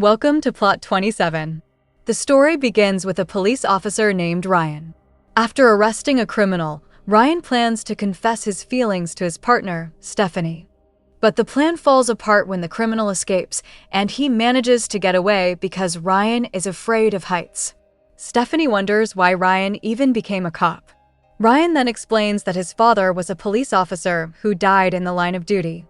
Welcome to Plot 27. The story begins with a police officer named Ryan. After arresting a criminal, Ryan plans to confess his feelings to his partner, Stephanie. But the plan falls apart when the criminal escapes, and he manages to get away because Ryan is afraid of heights. Stephanie wonders why Ryan even became a cop. Ryan then explains that his father was a police officer who died in the line of duty.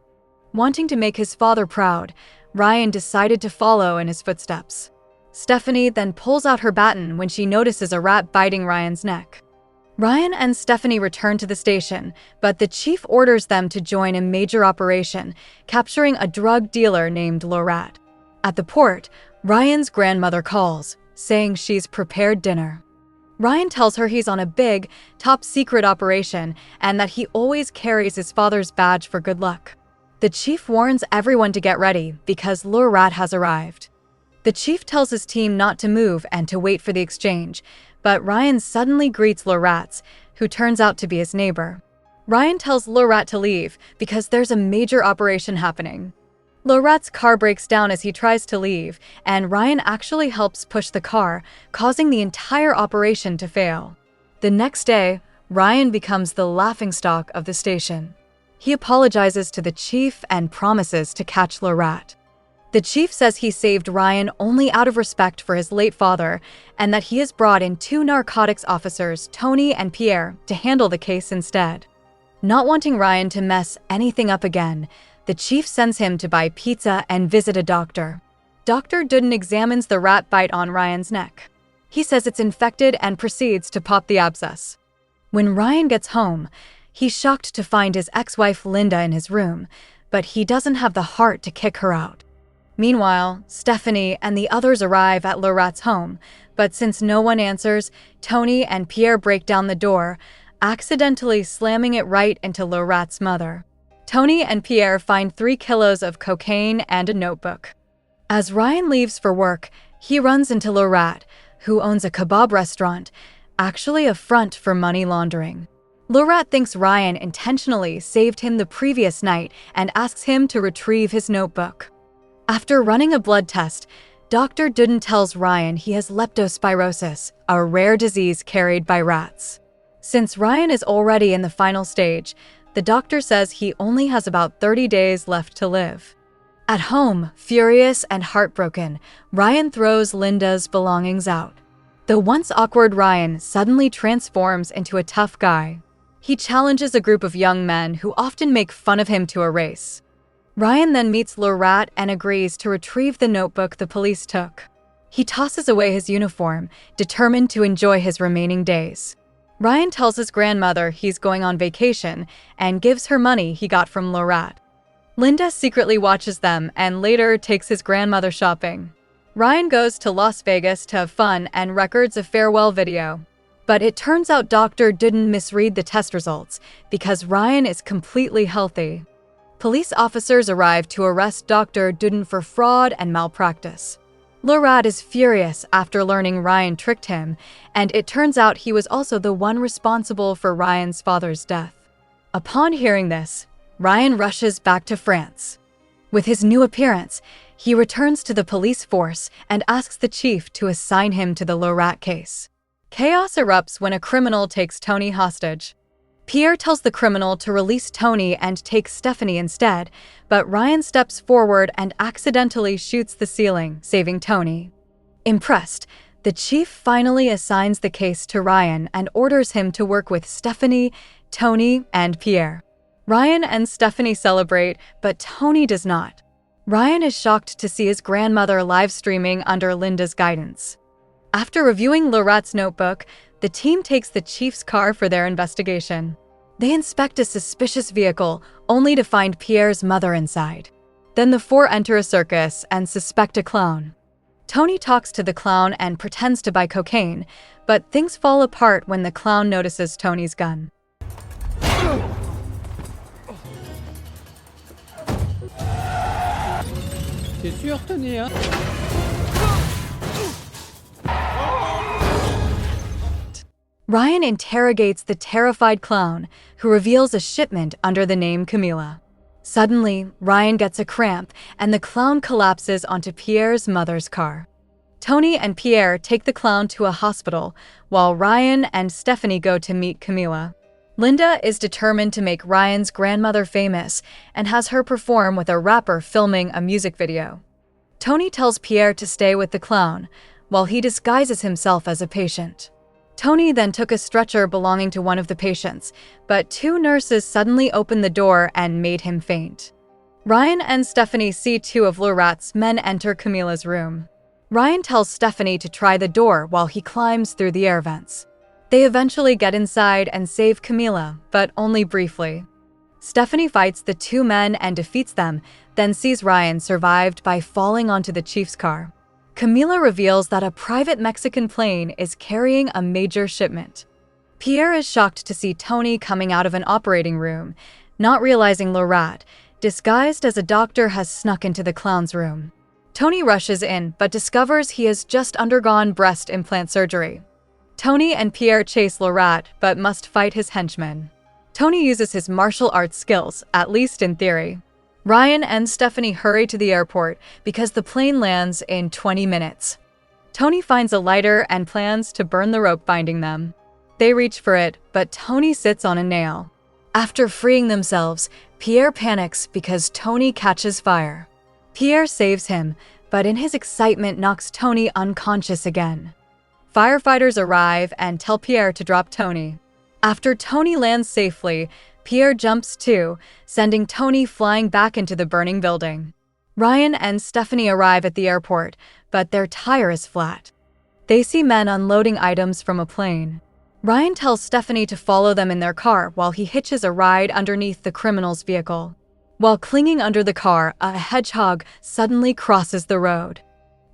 Wanting to make his father proud, Ryan decided to follow in his footsteps. Stephanie then pulls out her baton when she notices a rat biting Ryan's neck. Ryan and Stephanie return to the station, but the chief orders them to join a major operation, capturing a drug dealer named Lorat. At the port, Ryan's grandmother calls, saying she's prepared dinner. Ryan tells her he's on a big, top-secret operation and that he always carries his father's badge for good luck. The chief warns everyone to get ready because Lorat has arrived. The chief tells his team not to move and to wait for the exchange, but Ryan suddenly greets Lorat, who turns out to be his neighbor. Ryan tells Lorat to leave because there's a major operation happening. Lorat's car breaks down as he tries to leave, and Ryan actually helps push the car, causing the entire operation to fail. The next day, Ryan becomes the laughingstock of the station. He apologizes to the chief and promises to catch Lorat. The chief says he saved Ryan only out of respect for his late father and that he has brought in 2 narcotics officers, Tony and Pierre, to handle the case instead. Not wanting Ryan to mess anything up again, the chief sends him to buy pizza and visit a doctor. Dr. Duden examines the rat bite on Ryan's neck. He says it's infected and proceeds to pop the abscess. When Ryan gets home, he's shocked to find his ex-wife Linda in his room, but he doesn't have the heart to kick her out. Meanwhile, Stephanie and the others arrive at Lorat's home, but since no one answers, Tony and Pierre break down the door, accidentally slamming it right into Lorat's mother. Tony and Pierre find 3 kilos of cocaine and a notebook. As Ryan leaves for work, he runs into Lorat, who owns a kebab restaurant, actually a front for money laundering. Lorat thinks Ryan intentionally saved him the previous night and asks him to retrieve his notebook. After running a blood test, Dr. Duden tells Ryan he has leptospirosis, a rare disease carried by rats. Since Ryan is already in the final stage, the doctor says he only has about 30 days left to live. At home, furious and heartbroken, Ryan throws Linda's belongings out. The once awkward Ryan suddenly transforms into a tough guy. He challenges a group of young men who often make fun of him to a race. Ryan then meets Lorat and agrees to retrieve the notebook the police took. He tosses away his uniform, determined to enjoy his remaining days. Ryan tells his grandmother he's going on vacation and gives her money he got from Lorat. Linda secretly watches them and later takes his grandmother shopping. Ryan goes to Las Vegas to have fun and records a farewell video. But it turns out Dr. didn't misread the test results because Ryan is completely healthy. Police officers arrive to arrest Dr. Duden for fraud and malpractice. Lorat is furious after learning Ryan tricked him, and it turns out he was also the one responsible for Ryan's father's death. Upon hearing this, Ryan rushes back to France. With his new appearance, he returns to the police force and asks the chief to assign him to the Lorat case. Chaos erupts when a criminal takes Tony hostage. Pierre tells the criminal to release Tony and take Stephanie instead, but Ryan steps forward and accidentally shoots the ceiling, saving Tony. Impressed, the chief finally assigns the case to Ryan and orders him to work with Stephanie, Tony, and Pierre. Ryan and Stephanie celebrate, but Tony does not. Ryan is shocked to see his grandmother live streaming under Linda's guidance. After reviewing Lorat's notebook, the team takes the chief's car for their investigation. They inspect a suspicious vehicle, only to find Pierre's mother inside. Then the 4 enter a circus and suspect a clown. Tony talks to the clown and pretends to buy cocaine, but things fall apart when the clown notices Tony's gun. T'es sûr, Tony, hein? Ryan interrogates the terrified clown, who reveals a shipment under the name Camila. Suddenly, Ryan gets a cramp and the clown collapses onto Pierre's mother's car. Tony and Pierre take the clown to a hospital, while Ryan and Stephanie go to meet Camila. Linda is determined to make Ryan's grandmother famous and has her perform with a rapper filming a music video. Tony tells Pierre to stay with the clown, while he disguises himself as a patient. Tony then took a stretcher belonging to one of the patients, but two nurses suddenly opened the door and made him faint. Ryan and Stephanie see two of Lorat's men enter Camila's room. Ryan tells Stephanie to try the door while he climbs through the air vents. They eventually get inside and save Camila, but only briefly. Stephanie fights the two men and defeats them, then sees Ryan survived by falling onto the chief's car. Camila reveals that a private Mexican plane is carrying a major shipment. Pierre is shocked to see Tony coming out of an operating room, not realizing Lorat, disguised as a doctor, has snuck into the clown's room. Tony rushes in, but discovers he has just undergone breast implant surgery. Tony and Pierre chase Lorat, but must fight his henchmen. Tony uses his martial arts skills, at least in theory. Ryan and Stephanie hurry to the airport because the plane lands in 20 minutes. Tony finds a lighter and plans to burn the rope binding them. They reach for it, but Tony sits on a nail. After freeing themselves, Pierre panics because Tony catches fire. Pierre saves him, but in his excitement knocks Tony unconscious again. Firefighters arrive and tell Pierre to drop Tony. After Tony lands safely, Pierre jumps too, sending Tony flying back into the burning building. Ryan and Stephanie arrive at the airport, but their tire is flat. They see men unloading items from a plane. Ryan tells Stephanie to follow them in their car while he hitches a ride underneath the criminal's vehicle. While clinging under the car, a hedgehog suddenly crosses the road.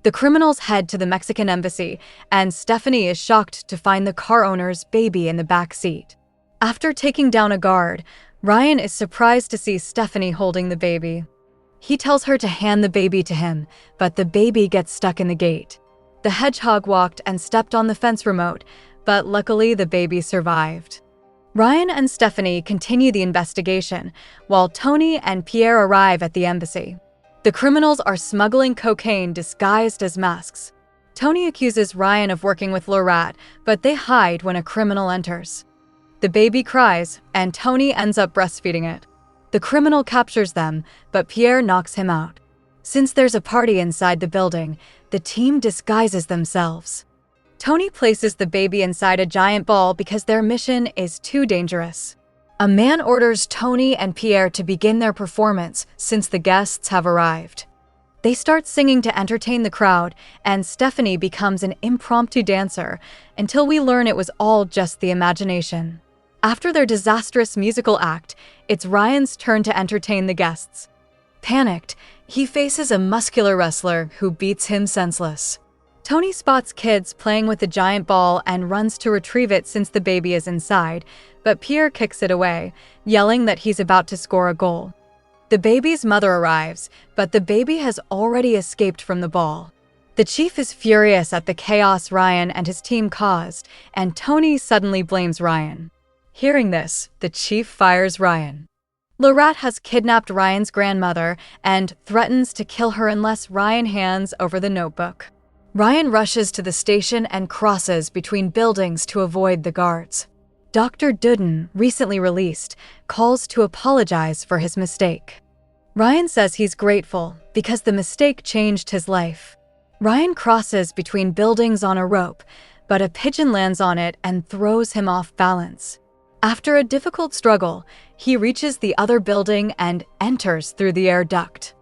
The criminals head to the Mexican embassy, and Stephanie is shocked to find the car owner's baby in the back seat. After taking down a guard, Ryan is surprised to see Stephanie holding the baby. He tells her to hand the baby to him, but the baby gets stuck in the gate. The hedgehog walked and stepped on the fence remote, but luckily the baby survived. Ryan and Stephanie continue the investigation, while Tony and Pierre arrive at the embassy. The criminals are smuggling cocaine disguised as masks. Tony accuses Ryan of working with Lorat, but they hide when a criminal enters. The baby cries, and Tony ends up breastfeeding it. The criminal captures them, but Pierre knocks him out. Since there's a party inside the building, the team disguises themselves. Tony places the baby inside a giant ball because their mission is too dangerous. A man orders Tony and Pierre to begin their performance since the guests have arrived. They start singing to entertain the crowd, and Stephanie becomes an impromptu dancer until we learn it was all just the imagination. After their disastrous musical act, it's Ryan's turn to entertain the guests. Panicked, he faces a muscular wrestler who beats him senseless. Tony spots kids playing with the giant ball and runs to retrieve it since the baby is inside, but Pierre kicks it away, yelling that he's about to score a goal. The baby's mother arrives, but the baby has already escaped from the ball. The chief is furious at the chaos Ryan and his team caused, and Tony suddenly blames Ryan. Hearing this, the chief fires Ryan. Lorat has kidnapped Ryan's grandmother and threatens to kill her unless Ryan hands over the notebook. Ryan rushes to the station and crosses between buildings to avoid the guards. Dr. Duden, recently released, calls to apologize for his mistake. Ryan says he's grateful because the mistake changed his life. Ryan crosses between buildings on a rope, but a pigeon lands on it and throws him off balance. After a difficult struggle, he reaches the other building and enters through the air duct.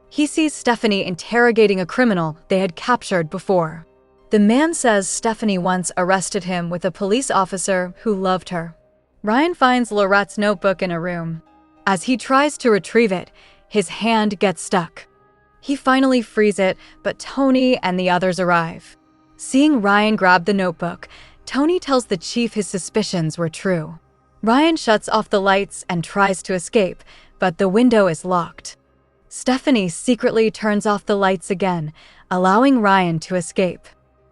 He sees Stephanie interrogating a criminal they had captured before. The man says Stephanie once arrested him with a police officer who loved her. Ryan finds Lorat's notebook in a room. As he tries to retrieve it, his hand gets stuck. He finally frees it, but Tony and the others arrive. Seeing Ryan grab the notebook, Tony tells the chief his suspicions were true. Ryan shuts off the lights and tries to escape, but the window is locked. Stephanie secretly turns off the lights again, allowing Ryan to escape.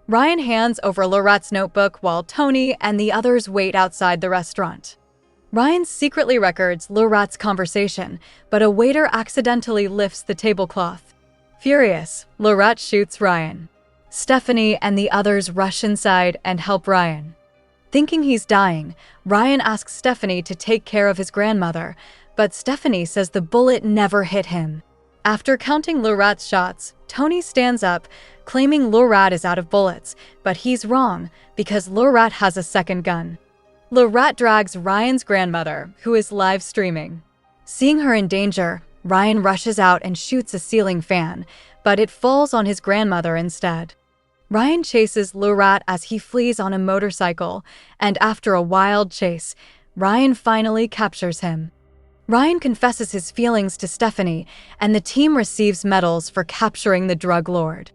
Ryan hands over Lorat's notebook while Tony and the others wait outside the restaurant. Ryan secretly records Laurent's conversation, but a waiter accidentally lifts the tablecloth. Furious, Laurent shoots Ryan. Stephanie and the others rush inside and help Ryan. Thinking he's dying, Ryan asks Stephanie to take care of his grandmother, but Stephanie says the bullet never hit him. After counting Laurent's shots, Tony stands up, claiming Laurent is out of bullets, but he's wrong because Laurent has a second gun. Laurent drags Ryan's grandmother, who is live streaming. Seeing her in danger, Ryan rushes out and shoots a ceiling fan, but it falls on his grandmother instead. Ryan chases Laurent as he flees on a motorcycle, and after a wild chase, Ryan finally captures him. Ryan confesses his feelings to Stephanie, and the team receives medals for capturing the drug lord.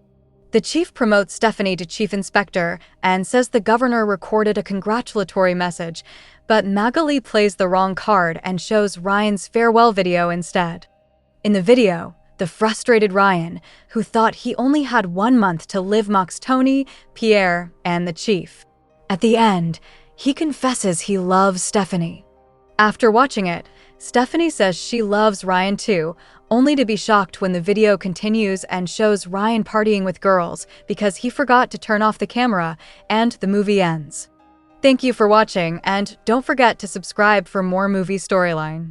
The chief promotes Stephanie to chief inspector and says the governor recorded a congratulatory message, but Magali plays the wrong card and shows Ryan's farewell video instead. In the video, the frustrated Ryan, who thought he only had 1 month to live, mocks Tony, Pierre, and the chief. At the end, he confesses he loves Stephanie. After watching it, Stephanie says she loves Ryan too, only to be shocked when the video continues and shows Ryan partying with girls because he forgot to turn off the camera, and the movie ends. Thank you for watching, and don't forget to subscribe for more movie storyline.